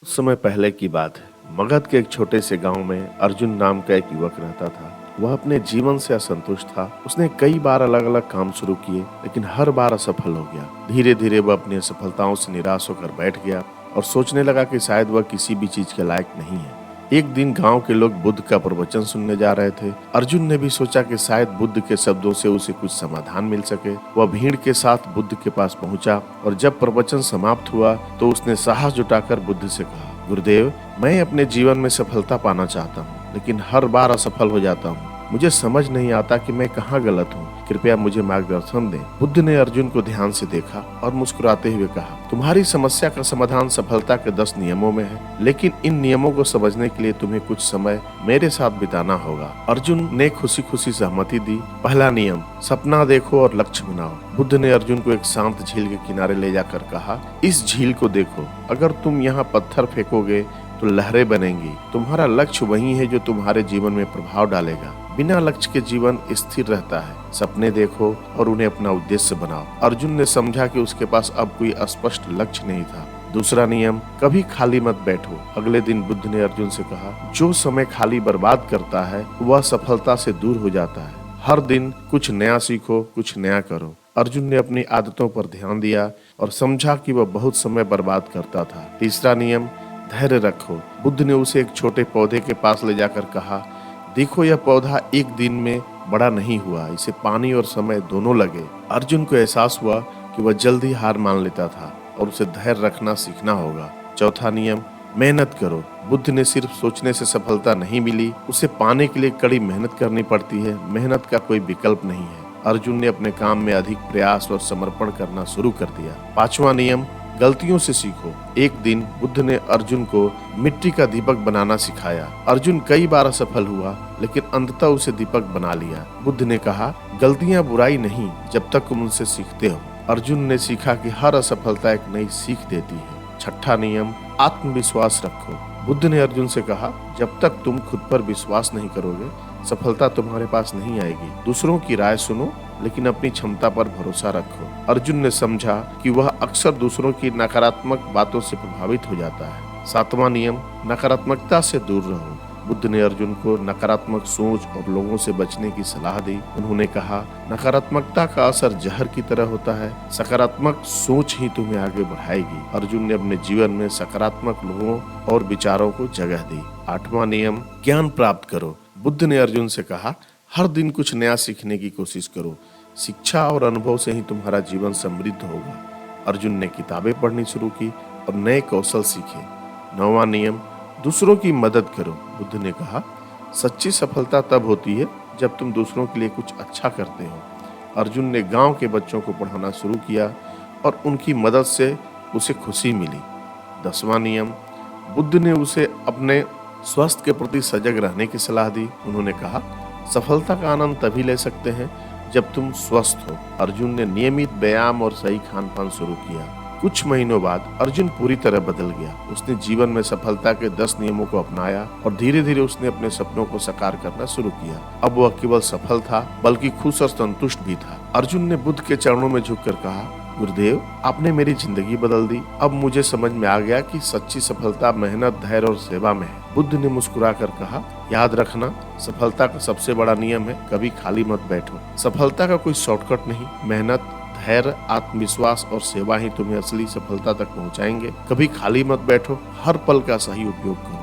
कुछ समय पहले की बात है। मगध के एक छोटे से गांव में अर्जुन नाम का एक युवक रहता था। वह अपने जीवन से असंतुष्ट था। उसने कई बार अलग अलग काम शुरू किए, लेकिन हर बार असफल हो गया। धीरे धीरे वह अपनी असफलताओं से निराश होकर बैठ गया और सोचने लगा कि शायद वह किसी भी चीज के लायक नहीं है। एक दिन गांव के लोग बुद्ध का प्रवचन सुनने जा रहे थे। अर्जुन ने भी सोचा कि शायद बुद्ध के शब्दों से उसे कुछ समाधान मिल सके। वह भीड़ के साथ बुद्ध के पास पहुंचा और जब प्रवचन समाप्त हुआ तो उसने साहस जुटाकर बुद्ध से कहा, गुरुदेव, मैं अपने जीवन में सफलता पाना चाहता हूँ, लेकिन हर बार असफल हो जाता हूँ। मुझे समझ नहीं आता कि मैं कहाँ गलत हूँ। कृपया मुझे मार्गदर्शन दें। बुद्ध ने अर्जुन को ध्यान से देखा और मुस्कुराते हुए कहा, तुम्हारी समस्या का समाधान सफलता के 10 नियमों में है, लेकिन इन नियमों को समझने के लिए तुम्हें कुछ समय मेरे साथ बिताना होगा। अर्जुन ने खुशी खुशी सहमति दी। पहला नियम, सपना देखो और लक्ष्य बनाओ। बुद्ध ने अर्जुन को एक शांत झील के किनारे ले जाकर कहा, इस झील को देखो। अगर तुम यहाँ पत्थर फेंकोगे तो लहरें बनेंगी। तुम्हारा लक्ष्य वही है जो तुम्हारे जीवन में प्रभाव डालेगा। बिना लक्ष्य के जीवन स्थिर रहता है। सपने देखो और उन्हें अपना उद्देश्य बनाओ। अर्जुन ने समझा कि उसके पास अब कोई स्पष्ट लक्ष्य नहीं था। दूसरा नियम, कभी खाली मत बैठो। अगले दिन बुद्ध ने अर्जुन से कहा, जो समय खाली बर्बाद करता है वह सफलता से दूर हो जाता है। हर दिन कुछ नया सीखो, कुछ नया करो। अर्जुन ने अपनी आदतों पर ध्यान दिया और समझा कि वह बहुत समय बर्बाद करता था। तीसरा नियम, धैर्य रखो। बुद्ध ने उसे एक छोटे पौधे के पास ले जाकर कहा, देखो, यह पौधा एक दिन में बड़ा नहीं हुआ, इसे पानी और समय दोनों लगे। अर्जुन को एहसास हुआ कि वह जल्दी हार मान लेता था और उसे धैर्य रखना सीखना होगा। चौथा नियम, मेहनत करो। बुद्ध ने सिर्फ सोचने से सफलता नहीं मिली, उसे पाने के लिए कड़ी मेहनत करनी पड़ती है। मेहनत का कोई विकल्प नहीं है। अर्जुन ने अपने काम में अधिक प्रयास और समर्पण करना शुरू कर दिया। पांचवा नियम, गलतियों से सीखो। एक दिन बुद्ध ने अर्जुन को मिट्टी का दीपक बनाना सिखाया। अर्जुन कई बार असफल हुआ, लेकिन अंततः उसे दीपक बना लिया। बुद्ध ने कहा, गलतियां बुराई नहीं, जब तक तुम उनसे सीखते हो। अर्जुन ने सीखा कि हर असफलता एक नई सीख देती है। छठा नियम, आत्मविश्वास रखो। बुद्ध ने अर्जुन से कहा, जब तक तुम खुद पर विश्वास नहीं करोगे, सफलता तुम्हारे पास नहीं आएगी। दूसरों की राय सुनो, लेकिन अपनी क्षमता पर भरोसा रखो। अर्जुन ने समझा कि वह अक्सर दूसरों की नकारात्मक बातों से प्रभावित हो जाता है। सातवां नियम, नकारात्मकता से दूर रहो। बुद्ध ने अर्जुन को नकारात्मक सोच और लोगों से बचने की सलाह दी। उन्होंने कहा, नकारात्मकता का असर जहर की तरह होता है, सकारात्मक सोच ही तुम्हें आगे बढ़ाएगी। अर्जुन ने अपने जीवन में सकारात्मक लोगों और विचारों को जगह दी। आठवां नियम, ज्ञान प्राप्त करो। बुद्ध ने अर्जुन से कहा, हर दिन कुछ नया सीखने की कोशिश करो। शिक्षा और अनुभव से ही तुम्हारा जीवन समृद्ध होगा। अर्जुन ने किताबें पढ़नी शुरू की और नए कौशल सीखे। नौवां नियम, दूसरों की मदद करो। बुद्ध ने कहा, सच्ची सफलता तब होती है जब तुम दूसरों के लिए कुछ अच्छा करते हो। अर्जुन ने गांव के बच्चों को पढ़ाना शुरू किया और उनकी मदद से उसे खुशी मिली। 10वां नियम, बुद्ध ने उसे अपने स्वास्थ्य के प्रति सजग रहने की सलाह दी। उन्होंने कहा, सफलता का आनंद तभी ले सकते हैं जब तुम स्वस्थ हो। अर्जुन ने नियमित व्यायाम और सही खान पान शुरू किया। कुछ महीनों बाद अर्जुन पूरी तरह बदल गया। उसने जीवन में सफलता के 10 नियमों को अपनाया और धीरे धीरे उसने अपने सपनों को साकार करना शुरू किया। अब वह केवल सफल था, बल्कि खुश और संतुष्ट भी था। अर्जुन ने बुद्ध के चरणों में झुककर कहा, गुरुदेव, आपने मेरी जिंदगी बदल दी। अब मुझे समझ में आ गया कि सच्ची सफलता मेहनत, धैर्य और सेवा में है। बुद्ध ने मुस्कुराकर कहा, याद रखना, सफलता का सबसे बड़ा नियम है, कभी खाली मत बैठो। सफलता का कोई शॉर्टकट नहीं, मेहनत, धैर्य, आत्मविश्वास और सेवा ही तुम्हें असली सफलता तक पहुंचाएंगे। कभी खाली मत बैठो, हर पल का सही उपयोग करो।